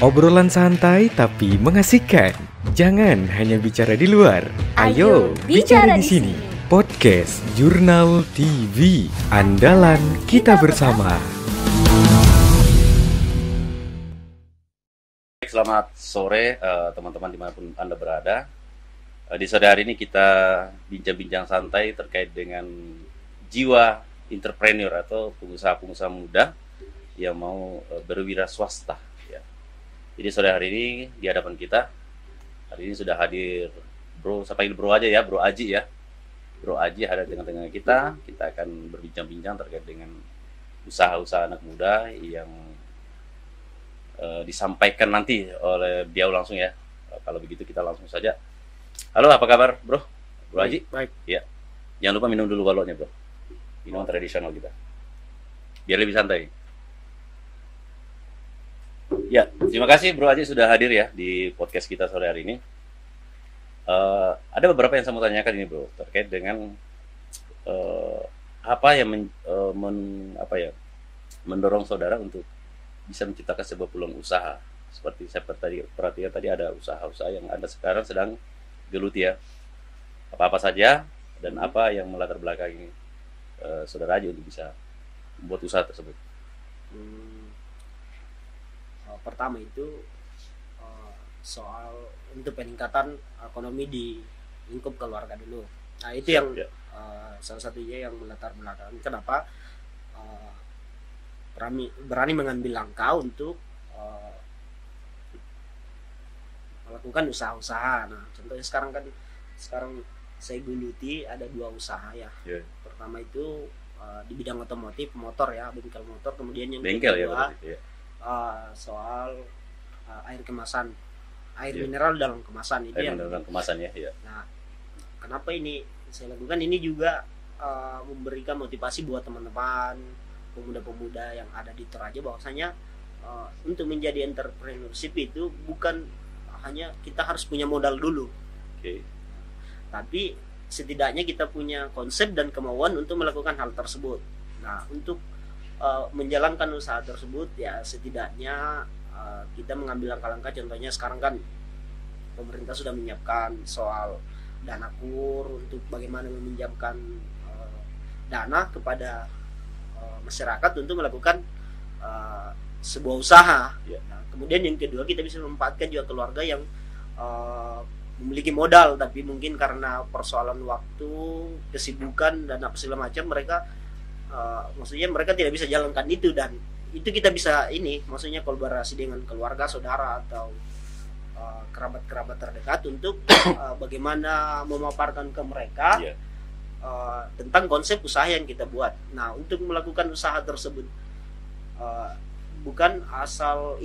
Obrolan santai tapi mengasihkan. Jangan hanya bicara di luar. Ayo bicara di sini. Podcast Jurnal TV. Andalan kita bersama. Selamat sore teman-teman dimanapun Anda berada. Di sore hari ini kita bincang-bincang santai terkait dengan jiwa entrepreneur atau pengusaha-pengusaha muda yang mau berwira swasta. Jadi sore hari ini di hadapan kita, hari ini sudah hadir Bro, saya panggil Bro aja ya, Bro Aji ya. Bro Aji ada di tengah-tengah kita. Kita akan berbincang-bincang terkait dengan usaha-usaha anak muda yang disampaikan nanti oleh dia langsung ya. Kalau begitu kita langsung saja. Halo, apa kabar Bro? Bro Aji? Baik. Ya. Jangan lupa minum dulu baloknya Bro. Minum tradisional kita. Biar lebih santai. Ya, terima kasih Bro Aji sudah hadir ya di podcast kita sore hari ini. Ada beberapa yang saya mau tanyakan ini Bro, terkait dengan apa yang mendorong saudara untuk bisa menciptakan sebuah peluang usaha. Seperti saya perhatikan tadi ada usaha-usaha yang Anda sekarang sedang geluti ya. Apa-apa saja dan apa yang melatar belakangi saudara Aji untuk bisa membuat usaha tersebut. Pertama itu soal untuk peningkatan ekonomi di lingkup keluarga dulu. Nah itu yang salah satunya yang melatar belakang kenapa berani mengambil langkah untuk melakukan usaha-usaha. Nah contohnya sekarang saya geluti ada 2 usaha ya. Pertama itu di bidang otomotif motor ya, bengkel motor. Kemudian yang kedua soal air kemasan, air mineral dalam kemasan itu air dalam kemasan ya. Nah, kenapa ini saya lakukan? Ini juga memberikan motivasi buat teman-teman pemuda-pemuda yang ada di Toraja bahwasanya untuk menjadi entrepreneurship itu bukan hanya kita harus punya modal dulu, tapi setidaknya kita punya konsep dan kemauan untuk melakukan hal tersebut. Nah, untuk menjalankan usaha tersebut ya setidaknya kita mengambil langkah-langkah. Contohnya sekarang kan pemerintah sudah menyiapkan soal dana kur untuk bagaimana meminjamkan dana kepada masyarakat untuk melakukan sebuah usaha. Nah, kemudian yang kedua kita bisa memanfaatkan juga keluarga yang memiliki modal tapi mungkin karena persoalan waktu, kesibukan dan apa segala macam maksudnya mereka tidak bisa jalankan itu, dan itu kita bisa maksudnya kolaborasi dengan keluarga, saudara atau kerabat-kerabat terdekat untuk bagaimana memaparkan ke mereka tentang konsep usaha yang kita buat. Nah untuk melakukan usaha tersebut bukan asal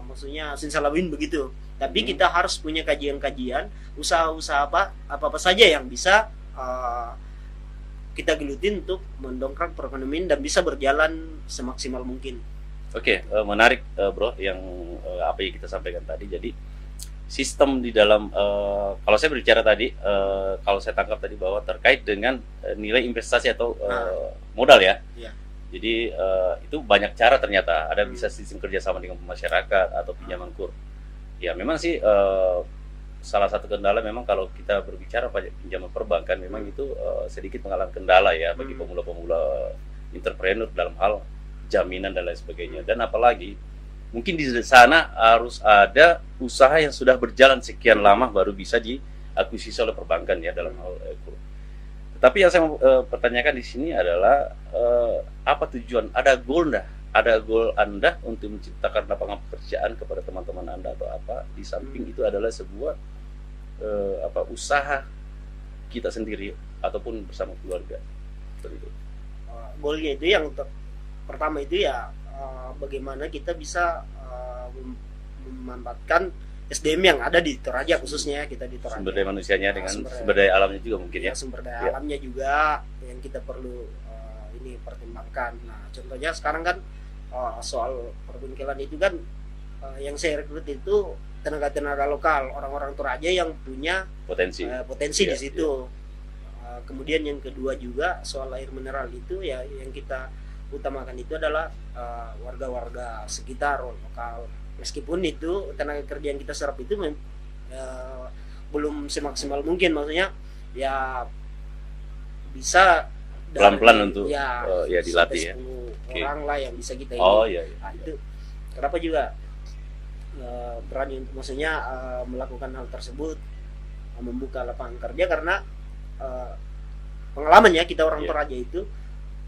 maksudnya sinsalawin begitu, tapi kita harus punya kajian-kajian usaha-usaha apa saja yang bisa kita gelutin untuk mendongkrak perekonomian dan bisa berjalan semaksimal mungkin. Oke, menarik Bro yang apa yang kita sampaikan tadi. Jadi sistem di dalam kalau saya berbicara tadi, kalau saya tangkap tadi bahwa terkait dengan nilai investasi atau modal ya. Jadi itu banyak cara ternyata. Ada bisa sistem kerjasama dengan masyarakat atau pinjaman kur. Ya memang sih salah satu kendala memang kalau kita berbicara pinjaman perbankan memang itu sedikit mengalami kendala ya bagi pemula-pemula entrepreneur dalam hal jaminan dan lain sebagainya. Dan apalagi mungkin di sana harus ada usaha yang sudah berjalan sekian lama baru bisa diakuisisi oleh perbankan ya dalam hal itu. Tetapi yang saya mau pertanyakan di sini adalah apa tujuan? Ada goal Anda untuk menciptakan lapangan pekerjaan kepada teman-teman Anda atau apa? Di samping itu adalah sebuah usaha kita sendiri ataupun bersama keluarga. Seperti itu. Goalnya itu yang pertama itu ya bagaimana kita bisa memanfaatkan SDM yang ada di Toraja, khususnya kita di Toraja. Sumber daya manusianya dengan sumber daya alamnya juga mungkin ya. Sumber daya alamnya juga yang kita perlu pertimbangkan. Nah, contohnya sekarang kan soal perbengkelan itu kan yang saya rekrut itu tenaga-tenaga lokal, orang-orang Toraja yang punya potensi di situ. Kemudian yang kedua juga soal air mineral itu ya yang kita utamakan itu adalah warga-warga sekitar lokal meskipun itu tenaga kerja yang kita serap itu belum semaksimal mungkin, maksudnya ya bisa pelan-pelan untuk ya dilatih ya. 10 orang lah yang bisa kita ini. Iya. Nah, itu kenapa juga berani untuk maksudnya melakukan hal tersebut, membuka lapangan kerja, karena pengalaman ya kita orang Toraja itu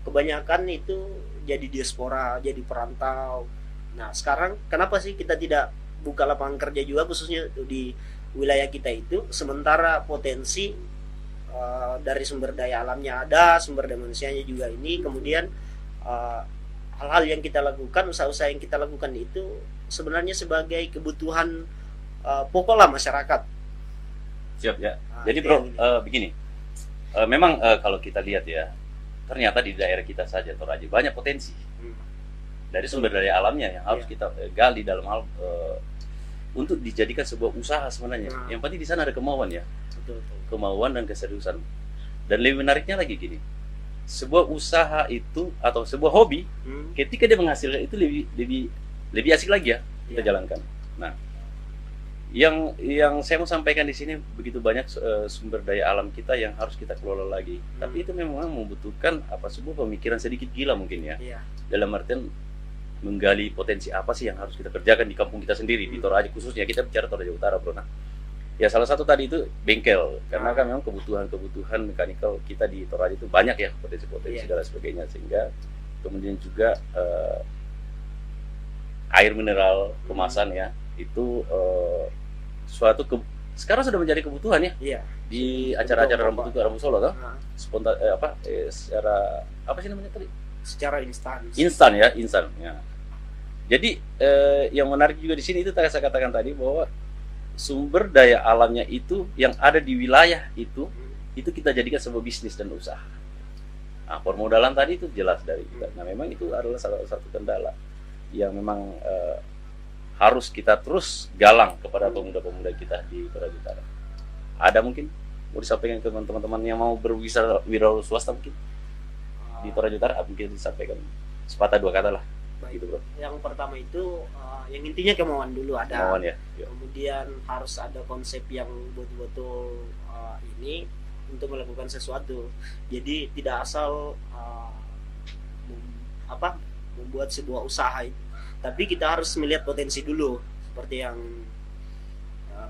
kebanyakan itu jadi diaspora, jadi perantau. Nah sekarang kenapa sih kita tidak buka lapangan kerja juga khususnya di wilayah kita itu, sementara potensi dari sumber daya alamnya ada, sumber daya manusianya juga ini, kemudian hal-hal yang kita lakukan, usaha-usaha yang kita lakukan itu sebenarnya sebagai kebutuhan pokok lah masyarakat. Siap ya. Jadi bro, begini, memang kalau kita lihat ya, ternyata di daerah kita saja Toraja banyak potensi dari sumber daya alamnya yang harus kita gali dalam hal untuk dijadikan sebuah usaha sebenarnya. Yang penting di sana ada kemauan ya, kemauan dan keseriusan. Dan lebih menariknya lagi gini, sebuah usaha itu atau sebuah hobi, ketika dia menghasilkan itu lebih asik lagi ya kita jalankan. Nah, yang saya mau sampaikan di sini, begitu banyak sumber daya alam kita yang harus kita kelola lagi. Tapi itu memang membutuhkan sebuah pemikiran sedikit gila mungkin ya. Dalam artian menggali potensi apa sih yang harus kita kerjakan di kampung kita sendiri, di Toraja khususnya. Kita bicara Toraja Utara, bro. Nah, ya salah satu tadi itu bengkel, karena kan memang kebutuhan mekanikal kita di Toraja itu banyak ya, potensi-potensi dan sebagainya, sehingga kemudian juga air mineral kemasan ya itu suatu sekarang sudah menjadi kebutuhan ya. Di acara-acara Rambu Solo toh. Spontan secara apa sih namanya tadi? Secara instan ya. Jadi yang menarik juga di sini itu saya katakan tadi bahwa sumber daya alamnya itu yang ada di wilayah itu kita jadikan sebuah bisnis dan usaha. Nah, permodalan tadi itu jelas dari kita. Nah, memang itu adalah salah satu kendala yang memang harus kita terus galang kepada pemuda-pemuda kita di Toraja Utara. Ada mungkin mau disampaikan ke teman-teman yang mau berwirausaha swasta mungkin di Toraja Utara, mungkin disampaikan sepatah dua kata lah. Baik. Gitu, bro. Yang pertama itu yang intinya kemauan dulu ada. Kemauan ya. Kemudian harus ada konsep yang betul-betul ini untuk melakukan sesuatu. Jadi tidak asal membuat sebuah usaha itu, tapi kita harus melihat potensi dulu, seperti yang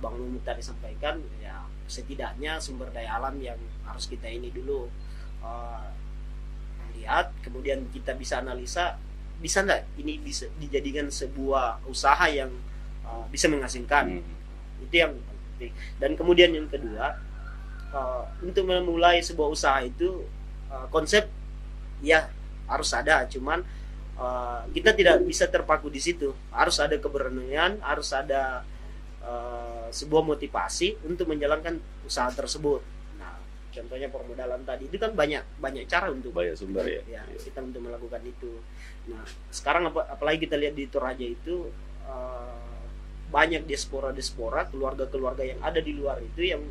Bang Lumut tadi sampaikan ya, setidaknya sumber daya alam yang harus kita ini dulu lihat, kemudian kita bisa analisa bisa nggak ini bisa dijadikan sebuah usaha yang bisa menghasilkan. Itu yang penting. Dan kemudian yang kedua, untuk memulai sebuah usaha itu konsep ya harus ada, cuman kita tidak bisa terpaku di situ. Harus ada keberanian, harus ada sebuah motivasi untuk menjalankan usaha tersebut. Nah, contohnya permodalan tadi itu kan banyak cara untuk banyak sumber ya. Kita untuk melakukan itu. Nah, sekarang apalagi kita lihat di Toraja itu banyak diaspora, keluarga-keluarga yang ada di luar itu yang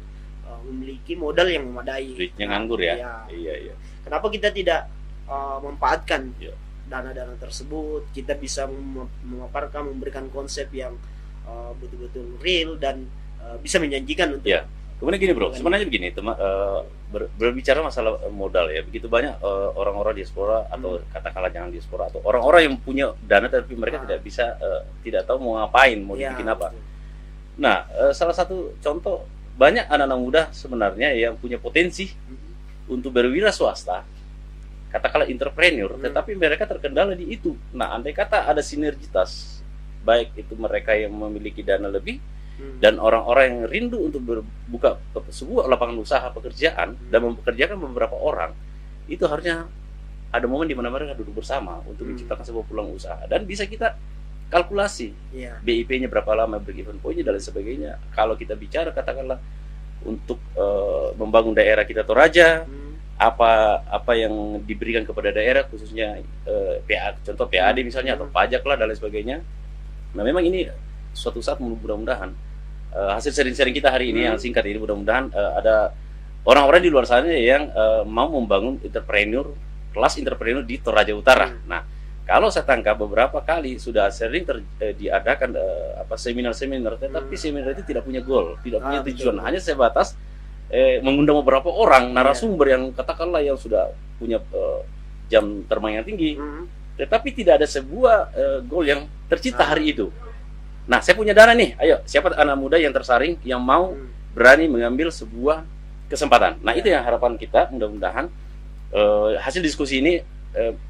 memiliki modal yang memadai. Duitnya nganggur ya. Iya. Kenapa kita tidak memanfaatkan dana-dana tersebut? Kita bisa memaparkan, memberikan konsep yang betul-betul real dan bisa menjanjikan untuk. Ya. Kemudian gini bro, sebenarnya begini, berbicara masalah modal ya, begitu banyak orang-orang diaspora atau katakanlah jangan diaspora atau orang-orang yang punya dana tapi mereka tidak bisa, tidak tahu mau ngapain, mau dibikin apa. Betul. Nah, salah satu contoh, banyak anak-anak muda sebenarnya yang punya potensi untuk berwira swasta, katakanlah entrepreneur, tetapi mereka terkendala di itu. Nah, andai kata ada sinergitas, baik itu mereka yang memiliki dana lebih dan orang-orang yang rindu untuk berbuka sebuah lapangan usaha pekerjaan dan mempekerjakan beberapa orang, itu harusnya ada momen di mana mereka duduk bersama untuk menciptakan sebuah peluang usaha, dan bisa kita kalkulasi BIP-nya berapa lama, break-even point-nya dan lain sebagainya. Kalau kita bicara katakanlah untuk membangun daerah kita Toraja, apa yang diberikan kepada daerah khususnya contoh PAD misalnya atau pajak lah dan lain sebagainya. Nah, memang ini suatu saat mudah-mudahan hasil sharing-sharing kita hari ini yang singkat ini, mudah-mudahan ada orang-orang di luar sana yang mau membangun kelas entrepreneur di Toraja Utara. Nah, kalau saya tangkap beberapa kali sudah sering diadakan seminar-seminar, tetapi seminar itu tidak punya goal, tidak punya tujuan, hanya sebatas mengundang beberapa orang narasumber yang katakanlah yang sudah punya jam terbang yang tinggi, tetapi tidak ada sebuah goal yang tercipta hari itu. Nah, saya punya dana nih, ayo siapa anak muda yang tersaring yang mau berani mengambil sebuah kesempatan. Nah, itu yang harapan kita, mudah-mudahan hasil diskusi ini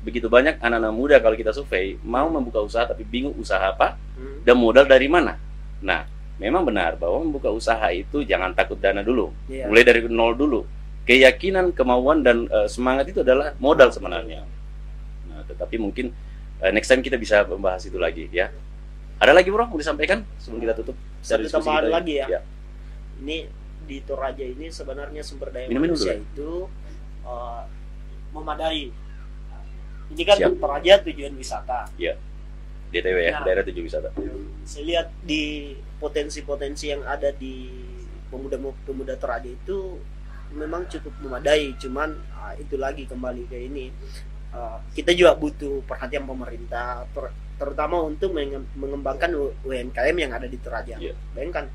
begitu banyak anak-anak muda kalau kita survei mau membuka usaha tapi bingung usaha apa dan modal dari mana. Nah, memang benar bahwa membuka usaha itu jangan takut dana dulu, mulai dari nol dulu. Keyakinan, kemauan dan semangat itu adalah modal sebenarnya. Nah, tetapi mungkin next time kita bisa membahas itu lagi ya. Ada lagi bro mau disampaikan sebelum kita tutup? Satu tambahan lagi ya. Ini di Toraja ini sebenarnya sumber daya manusia itu memadai. Ini kan Toraja tujuan wisata. Iya. DTW ya, daerah tujuan wisata. Saya lihat di potensi-potensi yang ada di pemuda Toraja itu memang cukup memadai. Cuman itu lagi kembali ke ini. Kita juga butuh perhatian pemerintah, terutama untuk mengembangkan UMKM yang ada di Toraja. Bayangkan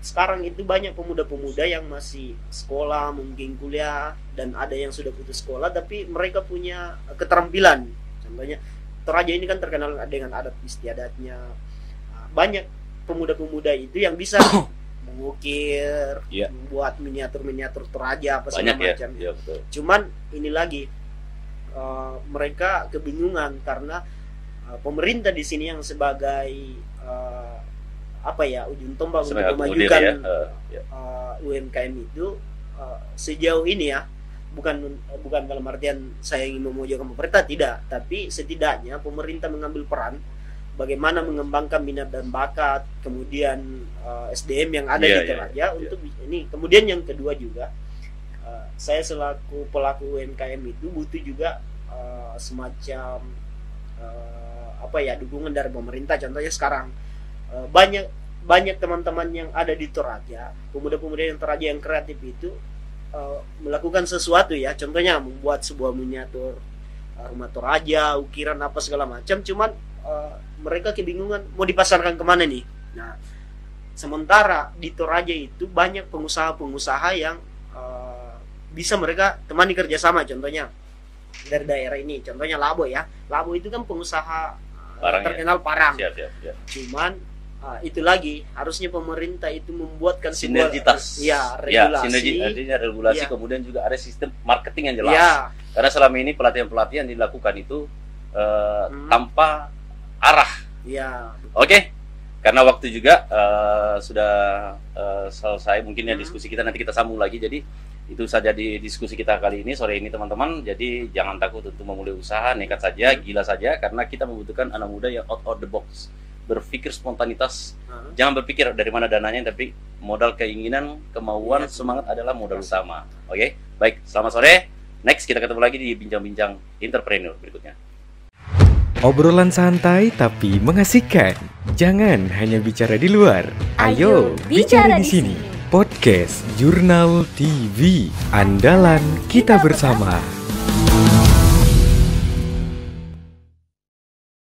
sekarang itu banyak pemuda-pemuda yang masih sekolah, mungkin kuliah, dan ada yang sudah putus sekolah tapi mereka punya keterampilan. Contohnya Toraja ini kan terkenal dengan adat istiadatnya. Banyak pemuda-pemuda itu yang bisa mengukir, membuat miniatur-miniatur Toraja apa segala macam. Betul. Cuman ini lagi mereka kebingungan karena pemerintah di sini yang sebagai ujung tombak untuk memajukan UMKM itu sejauh ini ya, bukan dalam artian saya ingin memojokkan pemerintah, tidak, tapi setidaknya pemerintah mengambil peran bagaimana mengembangkan minat dan bakat, kemudian SDM yang ada di Toraja untuk ini. Kemudian yang kedua juga saya selaku pelaku UMKM itu butuh juga semacam dukungan dari pemerintah. Contohnya sekarang banyak teman-teman yang ada di Toraja, pemuda-pemuda yang Toraja yang kreatif itu melakukan sesuatu ya, contohnya membuat sebuah miniatur rumah Toraja, ukiran apa segala macam. Cuman mereka kebingungan mau dipasarkan kemana nih. Nah, sementara di Toraja itu banyak pengusaha-pengusaha yang bisa mereka temani kerjasama. Contohnya dari daerah ini, contohnya Labo ya. Labo itu kan pengusaha terkenal parang. Siap. Cuman itu lagi harusnya pemerintah itu membuatkan sinergitas. Regulasi. Sinergi artinya regulasi, kemudian juga ada sistem marketing yang jelas. Karena selama ini pelatihan-pelatihan dilakukan itu tanpa arah. Oke. Karena waktu juga sudah selesai mungkin ya diskusi kita, nanti kita sambung lagi. Jadi itu saja di diskusi kita kali ini sore ini teman-teman. Jadi jangan takut untuk memulai usaha, nekat saja, gila saja, karena kita membutuhkan anak muda yang out of the box, berpikir spontanitas. Jangan berpikir dari mana dananya, tapi modal keinginan, kemauan, semangat adalah modal utama. Oke, baik, selamat sore. Next kita ketemu lagi di bincang-bincang entrepreneur berikutnya. Obrolan santai tapi mengasihkan. Jangan hanya bicara di luar. Ayo bicara di sini. Podcast Jurnal TV, andalan kita bersama.